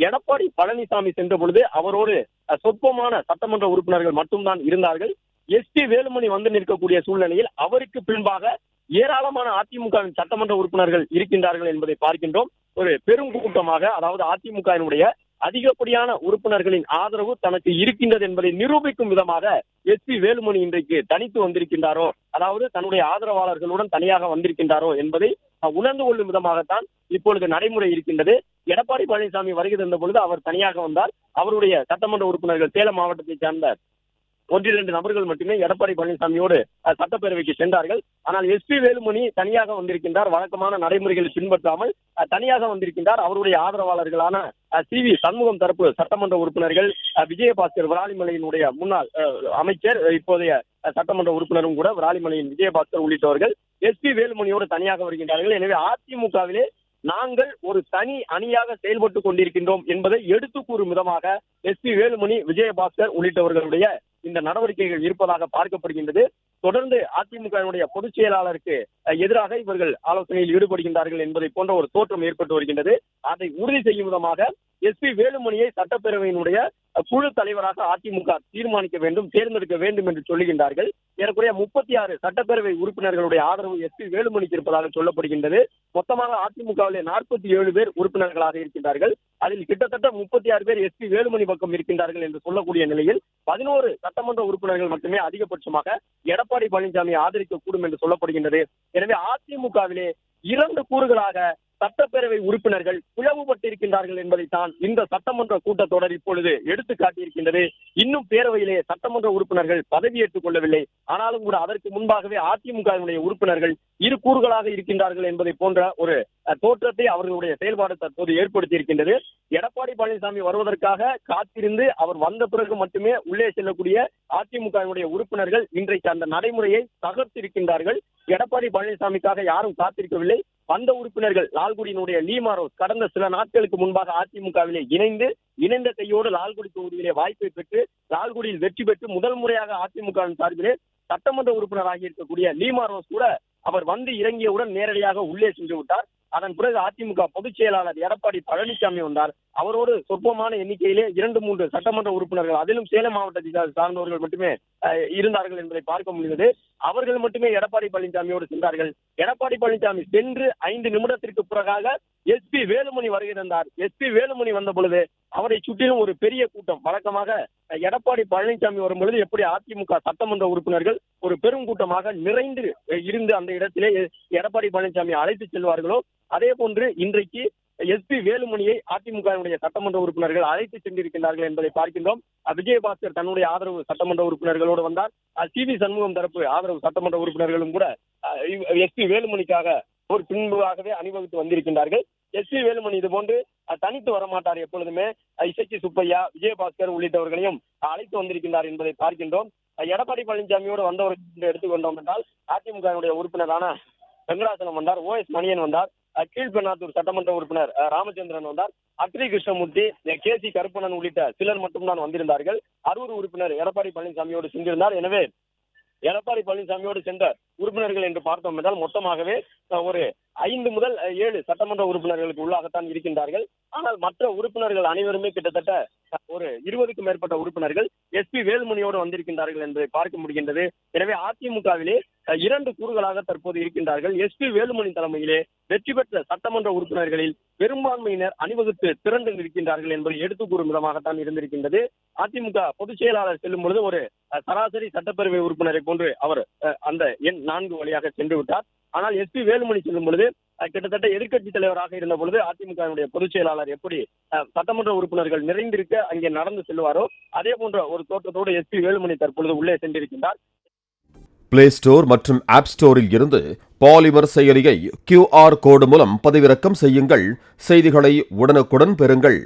எடப்பாடி பழனிசாமி சென்ற பொழுது அவரோடு சொற்பமான சட்டமன்ற உறுப்பினர்கள் மட்டும்தான் இருந்தார்கள். எஸ்.பி. வேலுமணி வந்து நிற்கக்கூடிய சூழ்நிலையில் அவருக்கு பின்பாக ஏராளமான அதிமுகவின் சட்டமன்ற உறுப்பினர்கள் இருக்கின்றார்கள் என்பதை பார்க்கின்றோம். ஒரு பெரும் கூட்டமாக, அதாவது அதிமுகவினுடைய அதிகப்படியான உறுப்பினர்களின் ஆதரவு தனக்கு இருக்கின்றது என்பதை நிரூபிக்கும் விதமாக எஸ்.பி. வேலுமணி இன்றைக்கு தனித்து வந்திருக்கின்றாரோ, அதாவது தன்னுடைய ஆதரவாளர்களுடன் தனியாக வந்திருக்கின்றாரோ என்பதை உணர்ந்து கொள்ளும் விதமாகத்தான் இப்பொழுது நடைமுறை இருக்கின்றது. எடப்பாடி பழனிசாமி வருகை தந்த பொழுது அவர் தனியாக வந்தார். அவருடைய சட்டமன்ற உறுப்பினர்கள் சேலம் மாவட்டத்தை சேர்ந்த 1-2 நபர்கள் மட்டுமே எடப்பாடி பழனிசாமியோடு சட்டப்பேரவைக்கு சென்றார்கள். ஆனால் எஸ்.பி. வேலுமணி தனியாக வந்திருக்கின்றார். வழக்கமான நடைமுறைகளை பின்பற்றாமல் தனியாக வந்திருக்கின்றார். அவருடைய ஆதரவாளர்களான சி.வி. சண்முகம் தரப்பு சட்டமன்ற உறுப்பினர்கள், விஜயபாஸ்கர் விராலிமலையினுடைய முன்னாள் அமைச்சர், இப்போதைய சட்டமன்ற உறுப்பினரும் கூட விராலிமலையின் விஜயபாஸ்கர் உள்ளிட்டவர்கள் எஸ்.பி. வேலுமணியோடு தனியாக வருகின்றார்கள். எனவே அதிமுகவிலே நாங்கள் ஒரு தனி அணியாக செயல்பட்டுக் கொண்டிருக்கின்றோம் என்பதை எடுத்து கூறும் விதமாக எஸ்.பி. வேலுமணி, விஜயபாஸ்கர் உள்ளிட்டவர்களுடைய இந்த நடவடிக்கைகள் இருப்பதாக பார்க்கப்படுகின்றது. தொடர்ந்து அதிமுகவினுடைய பொதுச் செயலாளருக்கு எதிராக இவர்கள் ஆலோசனையில் ஈடுபடுகின்றார்கள் என்பதை போன்ற ஒரு தோற்றம் ஏற்பட்டு வருகின்றது. அதை உறுதி செய்யும் விதமாக எஸ்.பி. வேலுமணியை சட்டப்பேரவையினுடைய குழு தலைவராக அதிமுக தீர்மானிக்க வேண்டும், தேர்ந்தெடுக்க வேண்டும் என்று சொல்லுகின்றார்கள். ஏறக்குறைய 36 சட்டப்பேரவை உறுப்பினர்களுடைய ஆதரவு எஸ்.பி. வேலுமணிக்கு இருப்பதாக சொல்லப்படுகின்றது. மொத்தமாக அதிமுகவிலே 47 பேர் உறுப்பினர்களாக இருக்கின்றார்கள். அதில் கிட்டத்தட்ட 36 பேர் எஸ்.பி. வேலுமணி பக்கம் இருக்கின்றார்கள் என்று சொல்லக்கூடிய நிலையில் 11 சட்டமன்ற உறுப்பினர்கள் மட்டுமே அதிகபட்சமாக எடப்பாடி பழனிசாமி ஆதரிக்கக்கூடும் என்று சொல்லப்படுகின்றது. எனவே அதிமுகவிலே 2 கூறுகளாக சட்டப்பேரவை உறுப்பினர்கள் பிளவுபட்டிருக்கின்றார்கள் என்பதைத்தான் இந்த சட்டமன்ற கூட்டத்தொடர் இப்பொழுது எடுத்து காட்டியிருக்கின்றது. இன்னும் பேரவையிலே சட்டமன்ற உறுப்பினர்கள் பதவியேற்றுக் கொள்ளவில்லை. ஆனாலும் கூட அதற்கு முன்பாகவே அதிமுகவினுடைய உறுப்பினர்கள் 2 கூறுகளாக இருக்கின்றார்கள் என்பதை போன்ற ஒரு தோற்றத்தை அவர்களுடைய செயல்பாடு தற்போது ஏற்படுத்தி இருக்கின்றது. எடப்பாடி பழனிசாமி வருவதற்காக காத்திருந்து அவர் வந்த பிறகு மட்டுமே உள்ளே செல்லக்கூடிய அதிமுகவினுடைய உறுப்பினர்கள் இன்றைக்கு அந்த நடைமுறையை தகர்த்திருக்கின்றார்கள். எடப்பாடி பழனிசாமிக்காக யாரும் காத்திருக்கவில்லை. வந்த உறுப்பினர்கள் லால்குடியினுடைய லீமாரோஸ் கடந்த சில நாட்களுக்கு முன்பாக அதிமுகவிலே இணைந்த கையோடு லால்குடி தொகுதியிலே வாய்ப்பை பெற்று லால்குடியில் வெற்றி பெற்று முதல் முறையாக அதிமுகவின் சார்பிலே சட்டமன்ற உறுப்பினராகி இருக்கக்கூடிய லீமாரோஸ் கூட அவர் வந்து இறங்கியவுடன் நேரடியாக உள்ளே சென்று விட்டார். அதன் பிறகு அதிமுக பொதுச் செயலாளர் எடப்பாடி பழனிசாமி வந்தார். அவரோடு சொற்பமான எண்ணிக்கையிலே 2-3 சட்டமன்ற உறுப்பினர்கள், அதிலும் சேலம் மாவட்டத்தை சார்ந்தவர்கள் மட்டுமே இருந்தார்கள் என்பதை பார்க்க முடிகிறது. அவர்கள் மட்டுமே எடப்பாடி பழனிசாமியோடு சென்றார்கள். எடப்பாடி பழனிசாமி சென்று 5 நிமிடத்திற்கு பிறகாக எஸ்.பி. வேலுமணி வருகை தந்தார். எஸ்.பி. வேலுமணி வந்த பொழுது அவரை சுற்றிலும் ஒரு பெரிய கூட்டம். வழக்கமாக எடப்பாடி பழனிசாமி வரும்பொழுது எப்படி அதிமுக சட்டமன்ற உறுப்பினர்கள் ஒரு பெரும் கூட்டமாக நிறைந்து இருந்து அந்த இடத்திலே எடப்பாடி பழனிசாமி அழைத்து செல்வார்களோ, அதே போன்று இன்றைக்கு எஸ்.பி. வேலுமணியை அதிமுகவினுடைய சட்டமன்ற உறுப்பினர்கள் அழைத்து சென்றிருக்கின்றார்கள் என்பதை பார்க்கின்றோம். விஜயபாஸ்கர் தன்னுடைய ஆதரவு சட்டமன்ற உறுப்பினர்களோடு வந்தார். சி.வி. சண்முகம் தரப்பு ஆதரவு சட்டமன்ற உறுப்பினர்களும் கூட எஸ்.பி. வேலுமணிக்காக ஒரு பின்பாகவே அணிவகுத்து வந்திருக்கின்றார்கள். எஸ்.பி. வேலுமணி இது போன்று தனித்து வரமாட்டார். எப்பொழுதுமே இசக்கி சுப்பையா, விஜயபாஸ்கர் உள்ளிட்டவர்களையும் அழைத்து வந்திருக்கின்றார் என்பதை பார்க்கின்றோம். எடப்பாடி பழனிசாமியோடு வந்தவர்கள் எடுத்துக்கொண்டோம் என்றால் அதிமுகவினுடைய உறுப்பினரான வெங்கடாசலம் வந்தார், ஓ.எஸ். மணியன் வந்தார், கீழ்பெண்ணாத்தூர் சட்டமன்ற உறுப்பினர் ராமச்சந்திரன் வந்தார், அட்ரி கிருஷ்ணமூர்த்தி, கே.சி. கருப்பணன் உள்ளிட்ட சிலர் மட்டும்தான் வந்திருந்தார்கள். அரூர் உறுப்பினர் எடப்பாடி பழனிசாமியோடு சென்றிருந்தார். எனவே எடப்பாடி பழனிசாமியோடு சென்ற உறுப்பினர்கள் என்று பார்த்தோம் என்றால் மொத்தமாகவே ஒரு 5 முதல் 7 சட்டமன்ற உறுப்பினர்களுக்கு உள்ளாகத்தான் இருக்கின்றார்கள். ஆனால் மற்ற உறுப்பினர்கள் அனைவருமே கிட்டத்தட்ட ஒரு 20க்கும் மேற்பட்ட உறுப்பினர்கள் எஸ்.பி. வேலுமணியோடு வந்திருக்கின்றார்கள் என்பதை பார்க்க முடிகின்றது. எனவே அதிமுகவிலே 2 கூறுகளாக தற்போது இருக்கின்றார்கள். எஸ்.பி. வேலுமணி தலைமையிலே வெற்றி பெற்ற சட்டமன்ற உறுப்பினர்களில் பெரும்பான்மையினர் அணிவகுத்து திரண்டு இருக்கின்றார்கள் என்பதை எடுத்துக் கூறும் விதமாகத்தான் இருந்திருக்கின்றது. அதிமுக பொதுச் செயலாளர் செல்லும் பொழுது ஒரு சராசரி சட்டப்பேரவை உறுப்பினரை போன்று அவர் அந்த எண் 4 வழியாக சென்று விட்டார். ஆனால் எஸ்.பி. வேலுமணி செல்லும் பொழுது கிட்டத்தட்ட எதிர்க்கட்சி தலைவராக இருந்த பொழுது அதிமுகவினுடைய பொதுச் செயலாளர் எப்படி சட்டமன்ற உறுப்பினர்கள் நிறைந்திருக்க அங்கே நடந்து செல்வாரோ அதே போன்ற ஒரு தோற்றத்தோடு எஸ்.பி. வேலுமணி தற்பொழுது உள்ளே சென்றிருக்கின்றார். பிளே ஸ்டோர் மற்றும் ஆப் ஸ்டோரில் இருந்து பாலிமர் செயலியை QR கோடு மூலம் பதிவிறக்கம் செய்யுங்கள். செய்திகளை உடனுக்குடன் பெறுங்கள்.